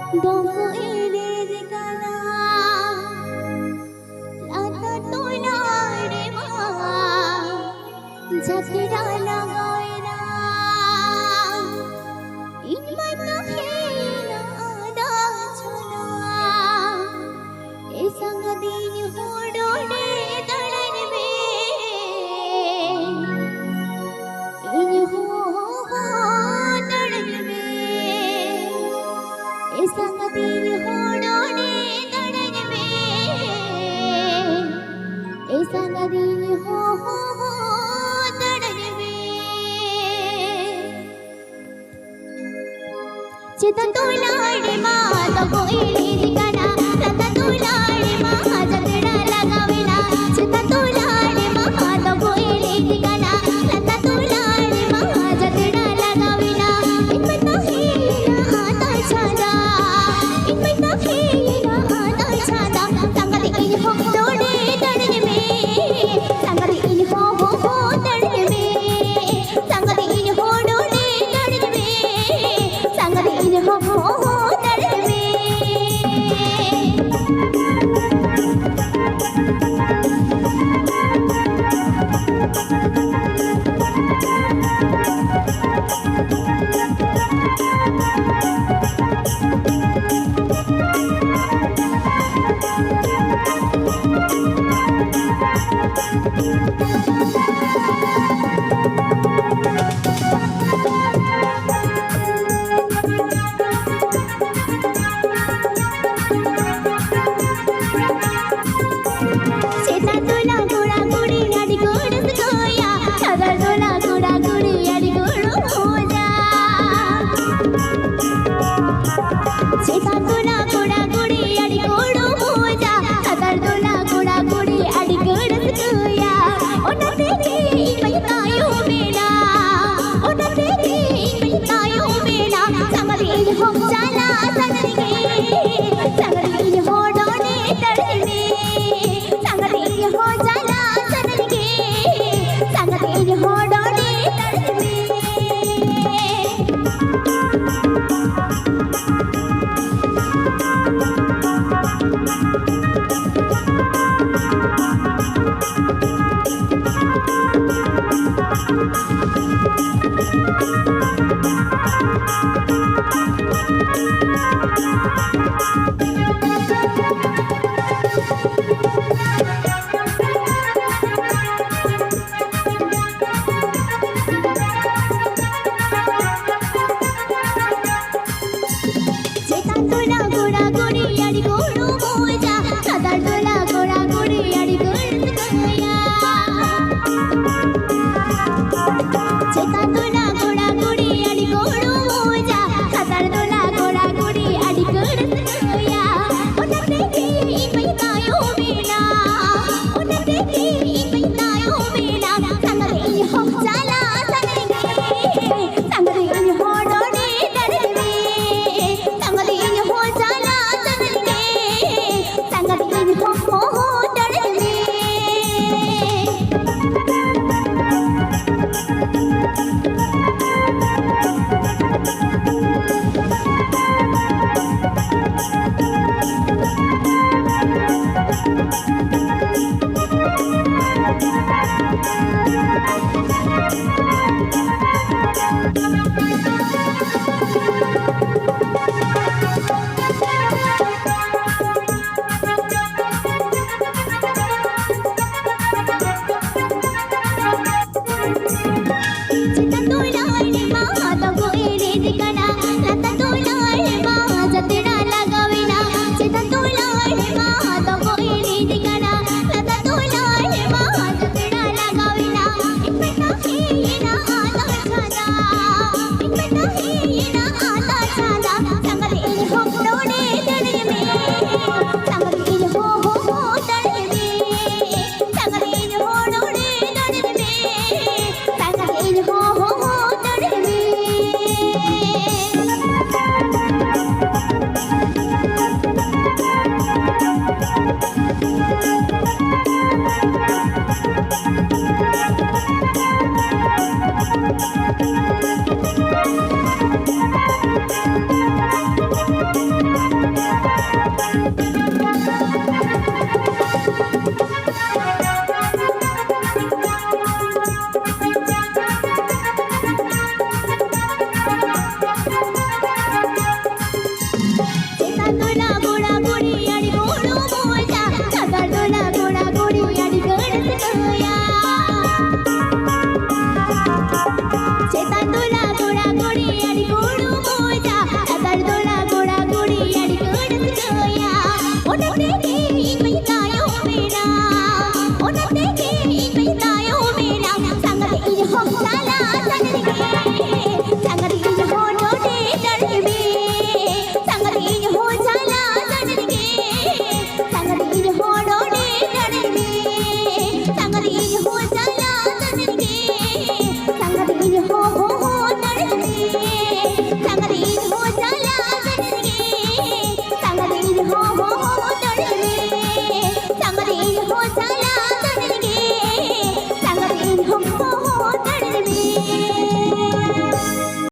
Dongko ilir kala lata tolare ma jatira lagaina inmata hena da chana esangadi hodone dalanve in ho dalanve esangadi hodone dalanve esangadi ho dalanve चिता तुलाड़े माँ तो कोयले दिखाना लता तुलाड़े माँ जगड़ा लगावेना चिता तुलाड़े माँ तो कोयले दिखाना लता तुलाड़े माँ जगड़ा लगावेना इनमें तो हीरा आता छादा इनमें तो हीरा आता छादा संगति इन हो डोडे दड़ने में संगति इन हो दड़ने में संगति इन हो डोडे दड़ने में संगति इन हो दड़ने में सीता तुला गुड़ा गुड़ी अड़ी गुड़ सोया सदर तुला गुड़ा गुड़ी अड़ी गुड़ मोजा सीता तुला गुड़ा गुड़ी अड़ी गुड़ मोजा सदर तुला गुड़ा गुड़ी अड़ी गुड़ सोया ओना तेरी मैतायो बेड़ा ओना तेरी मैतायो बेड़ा संगरी हो जाला संगरी हो डोने तड़ने संगरी हो जाला संगरी संगरी हो डोने तड़ने सीता तुला गुड़ा गुड़ी अड़ी गुड़ मोजा सदर तुला गुड़ा गुड़ी अड़ी गुड़ सोया सीता तुला गुड़ा गुड़ी अड़ी गुड़ मोजा सदर तुला गुड़ा गुड़ी अड़ी गुड़ सोया ओना तेरी मैतायो बेड़ा ओना तेरी मैतायो बेड़ा संगरी हो जाला संगरी हो डोने दड़ने संगरी हो जाला संगरी हो दड़ने चिता तुलाड़े माँ तो कोयले दिखाना लता तुलाड़े माँ जतड़ा लगावेना चिता तुलाड़े माँ तो कोयले दिखाना लता तुलाड़े माँ जतड़ा लगावेना इनमें तो हीरा आता छादा इनमें तो हीरा आता छादा संगरी इन हो डोने दड़ने में संगरी इन हो दड़ने में संगरी इन हो डोने दड़ने में संगरी इन हो दड़ने में चांगले